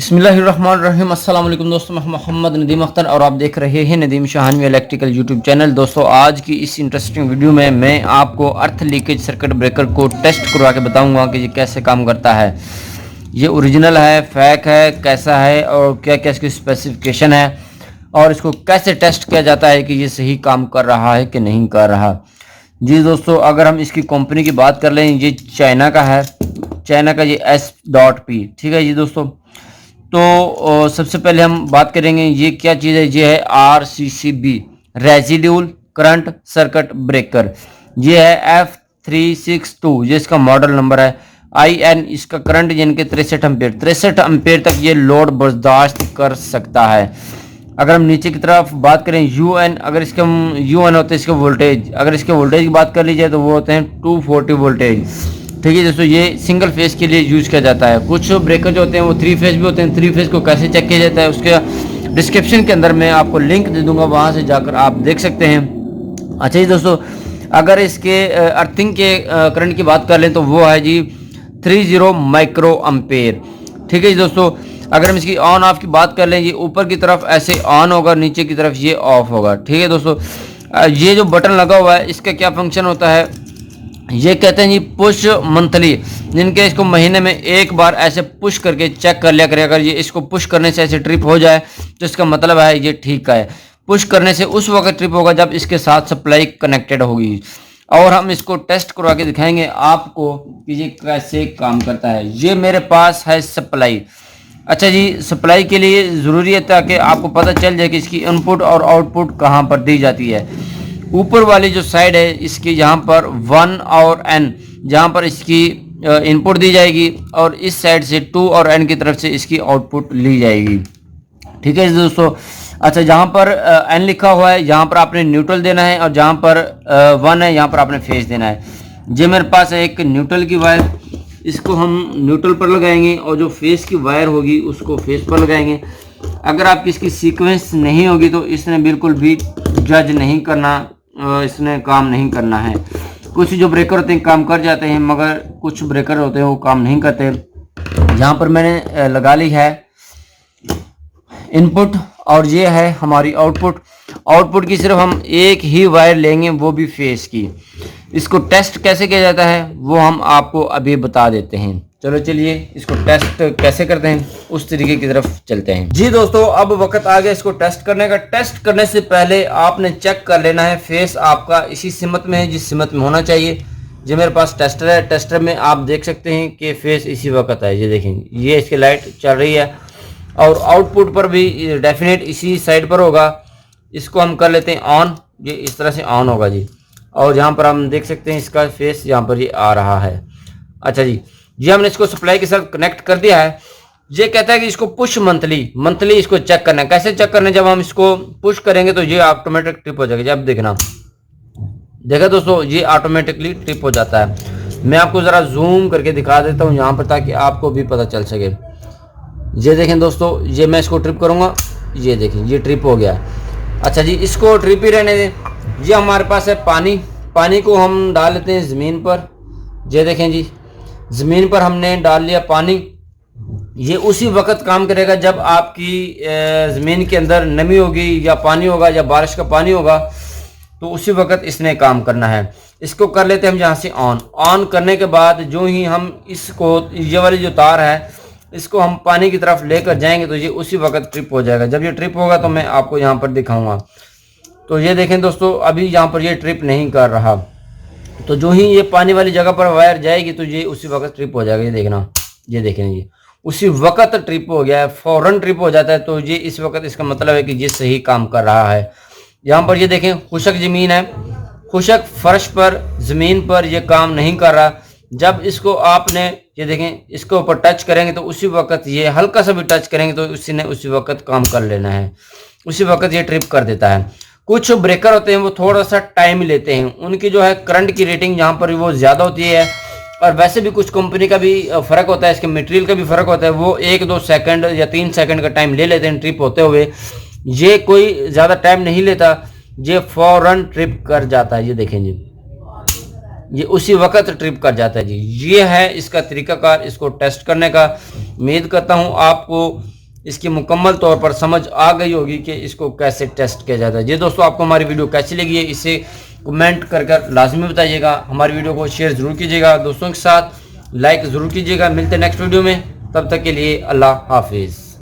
बिस्मिल्लाहिर्रहमानिर्रहीम। अस्सलाम वालेकुम दोस्तों, मैं मोहम्मद नदीम अख्तर और आप देख रहे हैं नदीम शाहानवी इलेक्ट्रिकल यूट्यूब चैनल। दोस्तों, आज की इस इंटरेस्टिंग वीडियो में मैं आपको अर्थ लीकेज सर्किट ब्रेकर को टेस्ट करवा के बताऊंगा कि ये कैसे काम करता है, ये ओरिजिनल है, फेक है, कैसा है और क्या क्या इसकी स्पेसिफिकेशन है और इसको कैसे टेस्ट किया जाता है कि ये सही काम कर रहा है कि नहीं कर रहा। जी दोस्तों, अगर हम इसकी कंपनी की बात कर लें, ये चाइना का है, चाइना का ये S.P, ठीक है जी दोस्तों। तो सबसे पहले हम बात करेंगे ये क्या चीज़ है। ये है RCCB residual current circuit breaker, ये है F362, ये इसका मॉडल नंबर है। IN इसका करंट यानी कि 63 एम्पेयर तक ये लोड बर्दाश्त कर सकता है। अगर हम नीचे की तरफ बात करें UN, अगर इसके हम UN होते हैं इसके वोल्टेज, अगर इसके वोल्टेज की बात कर ली जाए तो वो होते हैं 240 वोल्टेज, ठीक है दोस्तों। ये सिंगल फेज के लिए यूज किया जाता है। कुछ ब्रेकर जो होते हैं वो 3 फेज भी होते हैं। 3 फेज को कैसे चेक किया जाता है उसके डिस्क्रिप्शन के अंदर मैं आपको लिंक दे दूंगा, वहां से जाकर आप देख सकते हैं। अच्छा जी दोस्तों, अगर इसके अर्थिंग के करंट की बात कर लें तो वो है जी 30 माइक्रो अम्पेयर, ठीक है जी दोस्तों। अगर हम इसकी ऑन ऑफ की बात कर लें, ये ऊपर की तरफ ऐसे ऑन होगा, नीचे की तरफ ये ऑफ होगा, ठीक है दोस्तों। ये जो बटन लगा हुआ है इसका क्या फंक्शन होता है, ये कहते हैं जी पुश मंथली, जिनके इसको महीने में एक बार ऐसे पुश करके चेक कर लिया करें। अगर ये इसको पुश करने से ऐसे ट्रिप हो जाए तो इसका मतलब है ये ठीक है। पुश करने से उस वक्त ट्रिप होगा जब इसके साथ सप्लाई कनेक्टेड होगी। और हम इसको टेस्ट करवा के दिखाएंगे आपको कि ये कैसे काम करता है। ये मेरे पास है सप्लाई। अच्छा जी, सप्लाई के लिए ज़रूरी है ताकि आपको पता चल जाए कि इसकी इनपुट और आउटपुट कहाँ पर दी जाती है। ऊपर वाली जो साइड है इसकी, यहाँ पर 1 और N जहाँ पर इसकी इनपुट दी जाएगी और इस साइड से 2 और N की तरफ से इसकी आउटपुट ली जाएगी, ठीक है दोस्तों। अच्छा, जहाँ पर N लिखा हुआ है यहाँ पर आपने न्यूट्रल देना है और जहाँ पर 1 है यहाँ पर आपने फेज देना है। ये मेरे पास है एक न्यूट्रल की वायर, इसको हम न्यूट्रल पर लगाएंगे और जो फेस की वायर होगी उसको फेस पर लगाएंगे। अगर आपकी इसकी सीक्वेंस नहीं होगी तो इसने बिल्कुल भी जज नहीं करना, इसने काम नहीं करना है। कुछ जो ब्रेकर होते हैं काम कर जाते हैं, मगर कुछ ब्रेकर होते हैं वो काम नहीं करते। यहाँ पर मैंने लगा ली है इनपुट और ये है हमारी आउटपुट। आउटपुट की सिर्फ हम एक ही वायर लेंगे, वो भी फेस की। इसको टेस्ट कैसे किया जाता है वो हम आपको अभी बता देते हैं। चलो चलिए इसको टेस्ट कैसे करते हैं उस तरीके की तरफ चलते हैं। जी दोस्तों, अब वक्त आ गया इसको टेस्ट करने का। टेस्ट करने से पहले आपने चेक कर लेना है फेस आपका इसी सिमत में है जिस सिमत में होना चाहिए। जो मेरे पास टेस्टर है, टेस्टर में आप देख सकते हैं कि फेस इसी वक्त है। ये देखेंगे, ये इसकी लाइट चल रही है और आउटपुट पर भी डेफिनेट इसी साइड पर होगा। इसको हम कर लेते हैं ऑन, ये इस तरह से ऑन होगा जी। और यहाँ पर हम देख सकते हैं इसका फेस यहाँ पर ये आ रहा है। अच्छा जी, ये हमने इसको सप्लाई के साथ कनेक्ट कर दिया है। ये कहता है कि इसको पुश मंथली इसको चेक करना है। कैसे चेक करना है, जब हम इसको पुश करेंगे तो ये ऑटोमेटिक ट्रिप हो जाएगा। जब देखना, देखा दोस्तों, ये ऑटोमेटिकली ट्रिप हो जाता है। मैं आपको ज़रा जूम करके दिखा देता हूँ यहाँ पर ताकि आपको भी पता चल सके। ये देखें दोस्तों, ये मैं इसको ट्रिप करूँगा, ये देखें ये ट्रिप हो गया। अच्छा जी, इसको ट्रिप ही रहने दें। ये हमारे पास है पानी को हम डाल लेते हैं ज़मीन पर। ये देखें जी, ज़मीन पर हमने डाल लिया पानी। ये उसी वक्त काम करेगा जब आपकी ज़मीन के अंदर नमी होगी या पानी होगा या बारिश का पानी होगा, तो उसी वक्त इसने काम करना है। इसको कर लेते हैं हम यहाँ से ऑन करने के बाद जो ही हम इसको, ये वाली जो तार है इसको हम पानी की तरफ लेकर जाएंगे तो ये उसी वक्त ट्रिप हो जाएगा। जब ये ट्रिप होगा तो मैं आपको यहाँ पर दिखाऊंगा। तो ये देखें दोस्तों, अभी यहाँ पर ये ट्रिप नहीं कर रहा। तो जो ही ये पानी वाली जगह पर वायर जाएगी तो ये उसी वक्त ट्रिप हो जाएगा। ये देखना, ये देखें, ये उसी वक्त ट्रिप हो गया है, फौरन ट्रिप हो जाता है। तो ये इस वक्त इसका मतलब है कि ये सही काम कर रहा है। यहाँ पर ये देखें, खुशक ज़मीन है, खुशक फर्श पर ज़मीन पर ये काम नहीं कर रहा। जब इसको आपने, ये देखें, इसके ऊपर टच करेंगे तो उसी वक्त, ये हल्का सा भी टच करेंगे तो उसने उसी वक्त काम कर लेना है, उसी वक्त ये ट्रिप कर देता है। कुछ ब्रेकर होते हैं वो थोड़ा सा टाइम लेते हैं, उनकी जो है करंट की रेटिंग यहाँ पर वो ज़्यादा होती है। और वैसे भी कुछ कंपनी का भी फ़र्क होता है, इसके मटेरियल का भी फ़र्क होता है। वो 1-2 सेकंड या 3 सेकंड का टाइम ले लेते हैं ट्रिप होते हुए। ये कोई ज़्यादा टाइम नहीं लेता, ये फौरन ट्रिप कर जाता है। ये देखें जी, ये उसी वक्त ट्रिप कर जाता है जी। ये है इसका तरीकाकार इसको टेस्ट करने का। उम्मीद करता हूँ आपको इसकी मुकम्मल तौर पर समझ आ गई होगी कि इसको कैसे टेस्ट किया जाता है। जी दोस्तों, आपको हमारी वीडियो कैसी लगी है इसे कमेंट कर लाजमी बताइएगा। हमारी वीडियो को शेयर ज़रूर कीजिएगा दोस्तों के साथ, लाइक ज़रूर कीजिएगा। मिलते हैं नेक्स्ट वीडियो में, तब तक के लिए अल्लाह हाफिज़।